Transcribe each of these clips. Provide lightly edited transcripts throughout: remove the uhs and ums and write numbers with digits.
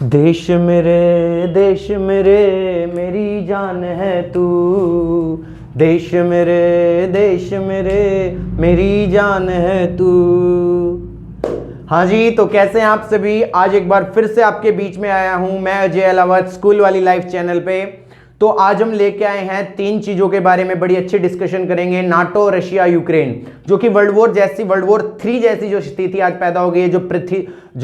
देश मेरे मेरी जान है तू, देश मेरे मेरी जान है तू। हाँ जी, तो कैसे हैं आप सभी। आज एक बार फिर से आपके बीच में आया हूं मैं, अजय अलावत, स्कूल वाली लाइफ चैनल पे। तो आज हम लेके आए हैं 3 चीजों के बारे में बड़ी अच्छी डिस्कशन करेंगे। नाटो, रशिया, यूक्रेन, जो कि वर्ल्ड वॉर 3 जैसी जो स्थिति आज पैदा हो गई है, जो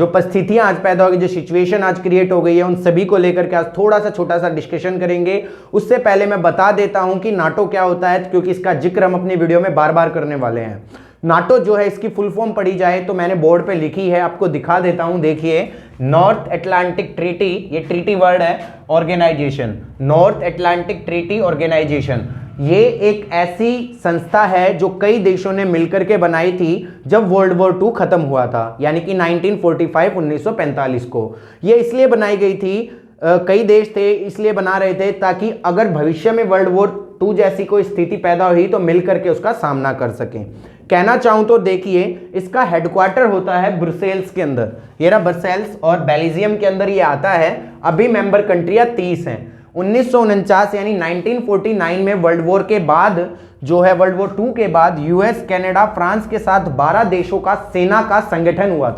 परिस्थितियां आज पैदा हो गई, जो सिचुएशन आज क्रिएट हो गई है, उन सभी को लेकर के आज थोड़ा सा छोटा सा डिस्कशन करेंगे। उससे पहले मैं बता देता हूं कि नाटो क्या होता है, क्योंकि इसका जिक्र हम अपनी वीडियो में बार बार करने वाले हैं। नाटो जो है, इसकी फुल फॉर्म पढ़ी जाए तो मैंने बोर्ड पे लिखी है, आपको दिखा देता हूं। देखिए, नॉर्थ अटलांटिक ट्रीटी, ये ट्रीटी वर्ड है, organization, North Atlantic Treaty Organization. ये एक ऐसी संस्था है जो कई देशों ने मिलकर के बनाई थी जब वर्ल्ड वॉर 2 खत्म हुआ था, यानी कि 1945 को। ये इसलिए बनाई गई थी, कई देश थे इसलिए बना रहे थे ताकि अगर भविष्य में वर्ल्ड वॉर 2 जैसी कोई स्थिति पैदा हुई तो मिलकर के उसका सामना कर सकें। कहना चाहूं तो देखिए, इसका हेडक्वार्टर होता है ब्रुसेल्स के अंदर, ये रहा ब्रुसेल्स, और बेल्जियम के अंदर ये आता है। अभी मेंबर कंट्रियां 30 हैं। 1949 यानी 1949 में वर्ल्ड वॉर के बाद जो है, वर्ल्ड वॉर 2 के बाद यूएस, कनाडा, फ्रांस के साथ 12 देशों का सेना का संगठन हुआ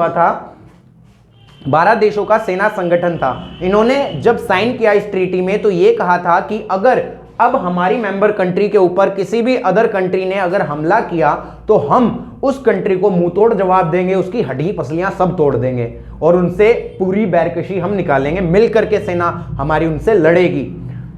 था। 12 देशों का सेना संगठन था। इन्होंने जब साइन किया इस ट्रीटी में तो ये कहा था कि अगर अब हमारी मेंबर कंट्री के ऊपर किसी भी अदर कंट्री ने अगर हमला किया तो हम उस कंट्री को मुंह तोड़ जवाब देंगे, उसकी हड्डी पसलियां सब तोड़ देंगे और उनसे पूरी बैरकशी हम निकालेंगे, मिलकर के सेना हमारी उनसे लड़ेगी।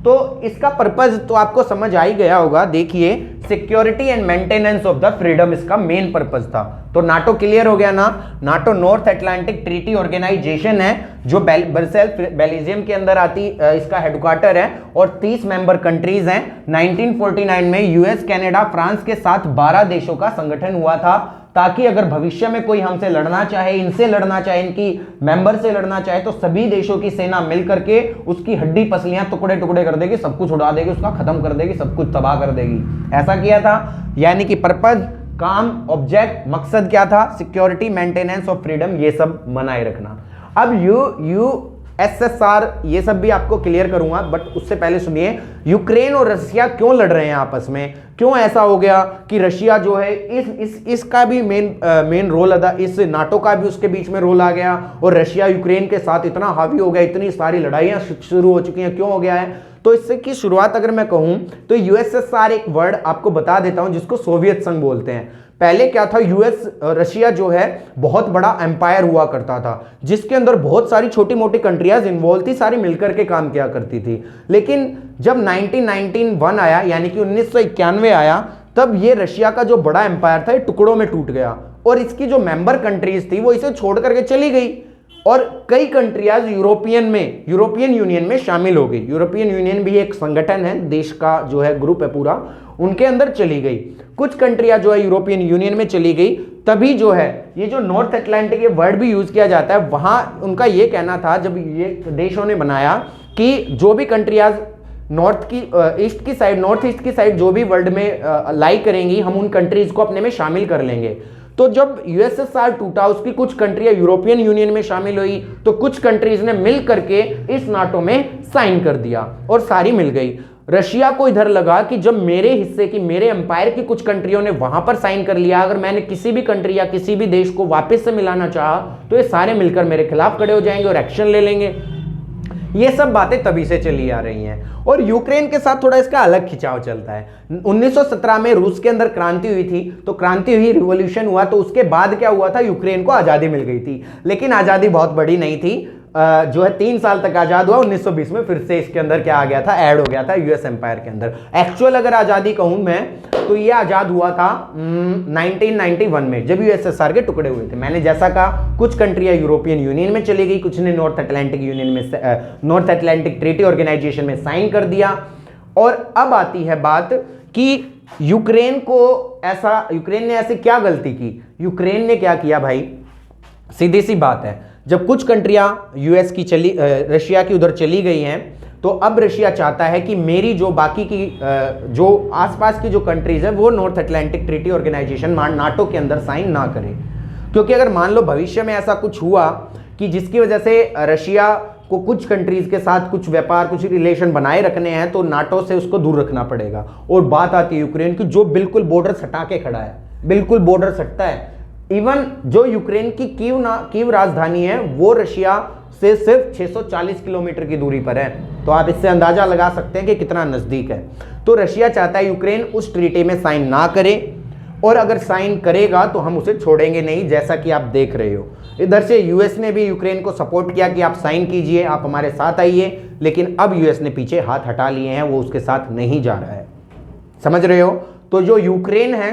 तो इसका पर्पज तो आपको समझ आ ही गया होगा। देखिए, security and maintenance of the freedom इसका मेन पर्पज था। तो नाटो क्लियर हो गया ना। NATO North Atlantic Treaty Organization है जो ब्रुसेल्स, बेल्जियम के अंदर आती, इसका हेडक्वार्टर है और 30 मेंबर कंट्रीज हैं। 1949 में यूएस, कनाडा, फ्रांस के साथ 12 देशों का संगठन हुआ था ताकि अगर भविष्य में कोई हमसे लड़ना चाहे, इनसे लड़ना चाहे, इनकी मेंबर से लड़ना चाहे तो सभी देशों की सेना मिलकर के उसकी हड्डी पसलियां टुकड़े टुकड़े कर देगी, सब कुछ उड़ा देगी, उसका खत्म कर देगी, सब कुछ तबाह कर देगी। ऐसा किया था। यानी कि पर्पज, काम, ऑब्जेक्ट, मकसद क्या था? सिक्योरिटी, मेंटेनेंस ऑफ फ्रीडम, ये सब बनाए रखना। अब यूएसएसआर, ये सब भी आपको क्लियर करूंगा, बट उससे पहले सुनिए, यूक्रेन और रशिया क्यों लड़ रहे हैं आपस में? क्यों ऐसा हो गया कि रशिया जो है इसका भी मेन रोल अदा, इस नाटो का भी उसके बीच में रोल आ गया और रशिया यूक्रेन के साथ इतना हावी हो गया, इतनी सारी लड़ाइयां शुरू हो चुकी हैं, क्यों हो गया है? तो इससे की शुरुआत अगर मैं कहूं तो यूएसएसआर एक वर्ड आपको बता देता हूं जिसको सोवियत संघ बोलते हैं। पहले क्या था, रशिया जो है बहुत बड़ा एम्पायर हुआ करता था जिसके अंदर बहुत सारी छोटी मोटी कंट्रियां इन्वॉल्व थी, सारी मिलकर के काम किया करती थी। लेकिन जब 1991 आया, यानी कि 1991 आया, तब ये रशिया का जो बड़ा एम्पायर था ये टुकड़ों में टूट गया और इसकी जो मेंबर कंट्रीज थी वो इसे छोड़ करके चली गई और कई कंट्रियां यूरोपियन यूनियन में शामिल हो गई। यूरोपियन यूनियन भी एक संगठन है, देश का जो है ग्रुप है पूरा, उनके अंदर चली गई। कुछ कंट्रियां जो है यूरोपियन यूनियन में चली गई। तभी जो है ये जो नॉर्थ अटलांटिक, ये वर्ड भी यूज किया जाता है, वहां उनका ये कहना था जब ये देशों ने बनाया कि जो भी कंट्रियां नॉर्थ ईस्ट की साइड जो भी वर्ल्ड में लाई करेंगी, हम उन कंट्रीज को अपने में शामिल कर लेंगे। तो जब यूएसएसआर टूटा, उसकी कुछ कंट्रियां यूरोपियन यूनियन में शामिल हुई तो कुछ कंट्रीज ने मिल करके इस नाटो में साइन कर दिया और सारी मिल गई। रशिया को इधर लगा कि जब मेरे हिस्से की, मेरे एम्पायर की कुछ कंट्रियों ने वहां पर साइन कर लिया, अगर मैंने किसी भी कंट्री या किसी भी देश को वापस से मिलाना चाहा तो ये सारे मिलकर मेरे खिलाफ खड़े हो जाएंगे और एक्शन ले लेंगे। ये सब बातें तभी से चली आ रही हैं और यूक्रेन के साथ थोड़ा इसका अलग खिंचाव चलता है। 1917 में रूस के अंदर क्रांति हुई थी, तो क्रांति हुई, रिवॉल्यूशन हुआ, तो उसके बाद क्या हुआ था, यूक्रेन को आज़ादी मिल गई थी। लेकिन आज़ादी बहुत बड़ी नहीं थी, जो है 3 साल तक आज़ाद हुआ। 1920 में फिर से इसके अंदर क्या आ गया था, ऐड हो गया था यूएस एम्पायर के अंदर। एक्चुअल अगर आज़ादी कहूँ मैं तो ये आज़ाद हुआ था 1991 में, जब यूएसएसआर के टुकड़े हुए थे। मैंने जैसा कहा, कुछ कंट्रियां यूरोपियन यूनियन में चली गई, कुछ ने नॉर्थ अटलांटिक ट्रीटी ऑर्गेनाइजेशन में साइन कर दिया। और अब आती है बात कि यूक्रेन ने ऐसी क्या गलती की? यूक्रेन ने क्या किया भाई? सीधी सी बात है, जब कुछ कंट्रियां रशिया की उधर चली गई हैं तो अब रशिया चाहता है कि मेरी जो बाकी की जो आसपास की जो कंट्रीज है वो North Atlantic Treaty Organization NATO के अंदर साइन ना करें, क्योंकि अगर मान लो भविष्य में ऐसा कुछ हुआ कि जिसकी वजह से रशिया को कुछ कंट्रीज के साथ कुछ व्यापार, कुछ रिलेशन बनाए रखने हैं, तो नाटो से उसको दूर रखना पड़ेगा। और बात आती है यूक्रेन की, जो बिल्कुल बॉर्डर सटा के खड़ा है, बिल्कुल बॉर्डर सटता है। इवन जो यूक्रेन की कीव राजधानी है वो रशिया से सिर्फ 640 किलोमीटर की दूरी पर है। तो आप इससे अंदाजा लगा सकते हैं कि कितना नजदीक है। तो रशिया चाहता है यूक्रेन उस ट्रीटी में साइन ना करे, और अगर साइन करेगा तो हम उसे छोड़ेंगे नहीं, जैसा कि आप देख रहे हो। इधर से यूएस ने भी यूक्रेन को सपोर्ट किया कि आप साइन कीजिए, आप हमारे साथ आइए, लेकिन अब यूएस ने पीछे हाथ हटा लिए हैं, वो उसके साथ नहीं जा रहा है। समझ रहे हो? तो जो यूक्रेन है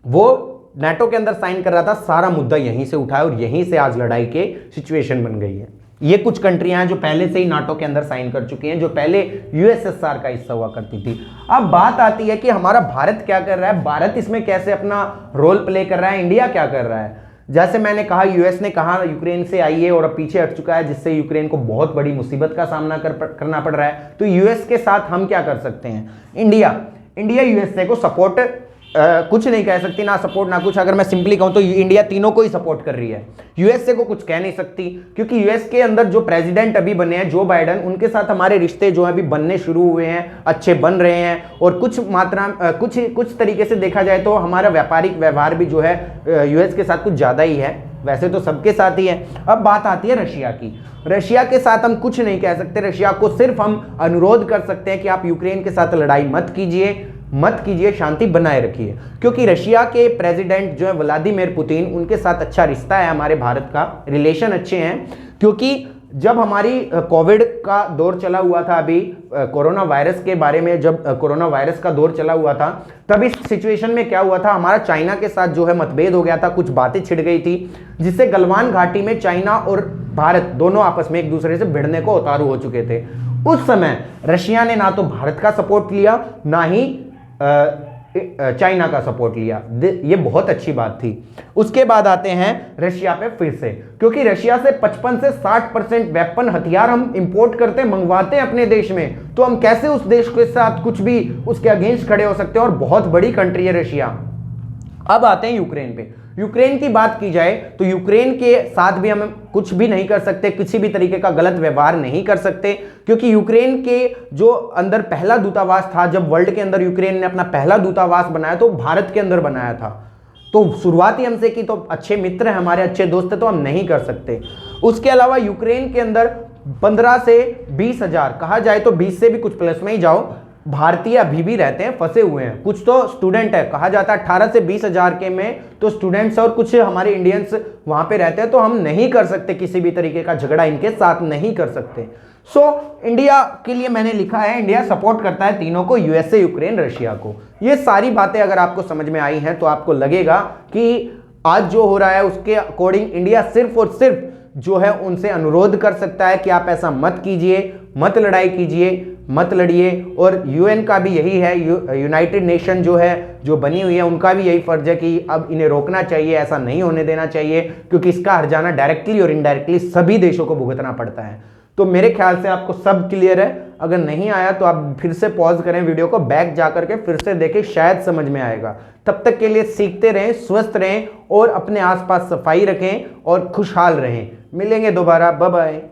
वो नाटो के अंदर साइन कर रहा था, सारा मुद्दा यहीं से उठा है और यहीं से आज लड़ाई के सिचुएशन बन गई है। ये कुछ कंट्रियां हैं जो पहले से ही नाटो के अंदर साइन कर चुकी हैं, जो पहले यूएसएसआर का हिस्सा हुआ करती थी। अब बात आती है कि हमारा भारत क्या कर रहा है, भारत इसमें कैसे अपना रोल प्ले कर रहा है, इंडिया क्या कर रहा है। जैसे मैंने कहा, यूएस ने कहा यूक्रेन से आइए और अब पीछे हट चुका है, जिससे यूक्रेन को बहुत बड़ी मुसीबत का सामना करना पड़ रहा है। तो यूएस के साथ हम क्या कर सकते हैं? इंडिया यूएसए को सपोर्ट कुछ नहीं कह सकती, ना सपोर्ट ना कुछ। अगर मैं सिंपली कहूं तो इंडिया तीनों को ही सपोर्ट कर रही है, यूएसए को कुछ कह नहीं सकती, क्योंकि यूएस के अंदर जो प्रेसिडेंट अभी बने हैं जो बाइडन, उनके साथ हमारे रिश्ते जो है अभी बनने शुरू हुए हैं, अच्छे बन रहे हैं। और कुछ तरीके से देखा जाए तो हमारा व्यापारिक व्यवहार भी जो है यूएस के साथ कुछ ज्यादा ही है, वैसे तो सबके साथ ही है। अब बात आती है रशिया की। रशिया के साथ हम कुछ नहीं कह सकते, रशिया को सिर्फ हम अनुरोध कर सकते हैं कि आप यूक्रेन के साथ लड़ाई मत कीजिए, शांति बनाए रखिए। क्योंकि रशिया के प्रेसिडेंट जो है व्लादिमीर पुतिन, उनके साथ अच्छा रिश्ता है हमारे भारत का, रिलेशन अच्छे हैं। क्योंकि जब हमारी कोविड का दौर चला हुआ था, अभी कोरोना वायरस के बारे में जब कोरोना वायरस का दौर चला हुआ था, तब इस सिचुएशन में क्या हुआ था, हमारा चाइना के साथ जो है मतभेद हो गया था, कुछ बातें छिड़ गई थी, जिससे गलवान घाटी में चाइना और भारत दोनों आपस में एक दूसरे से भिड़ने को उतारू हो चुके थे। उस समय रशिया ने ना तो भारत का सपोर्ट लिया, ना ही चाइना का सपोर्ट लिया। ये बहुत अच्छी बात थी। उसके बाद आते हैं रशिया पे फिर से, क्योंकि रशिया से 55 से 60% वेपन हथियार हम इंपोर्ट करते मंगवाते हैं अपने देश में, तो हम कैसे उस देश के साथ कुछ भी उसके अगेंस्ट खड़े हो सकते हैं। और बहुत बड़ी कंट्री है रशिया। अब आते हैं यूक्रेन पे। यूक्रेन की बात की जाए तो यूक्रेन के साथ भी हम कुछ भी नहीं कर सकते, किसी भी तरीके का गलत व्यवहार नहीं कर सकते, क्योंकि यूक्रेन के जो अंदर पहला दूतावास था, जब वर्ल्ड के अंदर यूक्रेन ने अपना पहला दूतावास बनाया तो भारत के अंदर बनाया था। तो शुरुआत ही हमसे की, तो अच्छे मित्र हैं हमारे, अच्छे दोस्त हैं, तो हम नहीं कर सकते। उसके अलावा यूक्रेन के अंदर 15 से 20 हजार, कहा जाए तो 20 से भी कुछ प्लस में ही जाओ, भारतीय अभी भी रहते हैं, फंसे हुए हैं। कुछ तो स्टूडेंट है, कहा जाता है 18 से 20 हजार के में तो स्टूडेंट्स और कुछ हमारे इंडियंस वहां पे रहते हैं। तो हम नहीं कर सकते, किसी भी तरीके का झगड़ा इनके साथ नहीं कर सकते। इंडिया के लिए मैंने लिखा है, इंडिया सपोर्ट करता है तीनों को, यूएसए, यूक्रेन, रशिया को। ये सारी बातें अगर आपको समझ में आई हैं तो आपको लगेगा कि आज जो हो रहा है उसके अकॉर्डिंग इंडिया सिर्फ और सिर्फ जो है उनसे अनुरोध कर सकता है कि आप ऐसा मत कीजिए, मत लड़ाई कीजिए, मत लड़िए। और यूएन का भी यही है, यूनाइटेड नेशन जो है, जो बनी हुई है, उनका भी यही फर्ज है कि अब इन्हें रोकना चाहिए, ऐसा नहीं होने देना चाहिए, क्योंकि इसका हर्जाना डायरेक्टली और इनडायरेक्टली सभी देशों को भुगतना पड़ता है। तो मेरे ख्याल से आपको सब क्लियर है। अगर नहीं आया तो आप फिर से पॉज करें वीडियो को, बैक जा करके फिर से देखें, शायद समझ में आएगा। तब तक के लिए सीखते रहें, स्वस्थ रहें और अपने आसपास सफाई रखें और खुशहाल रहें। मिलेंगे दोबारा, बाय बाय।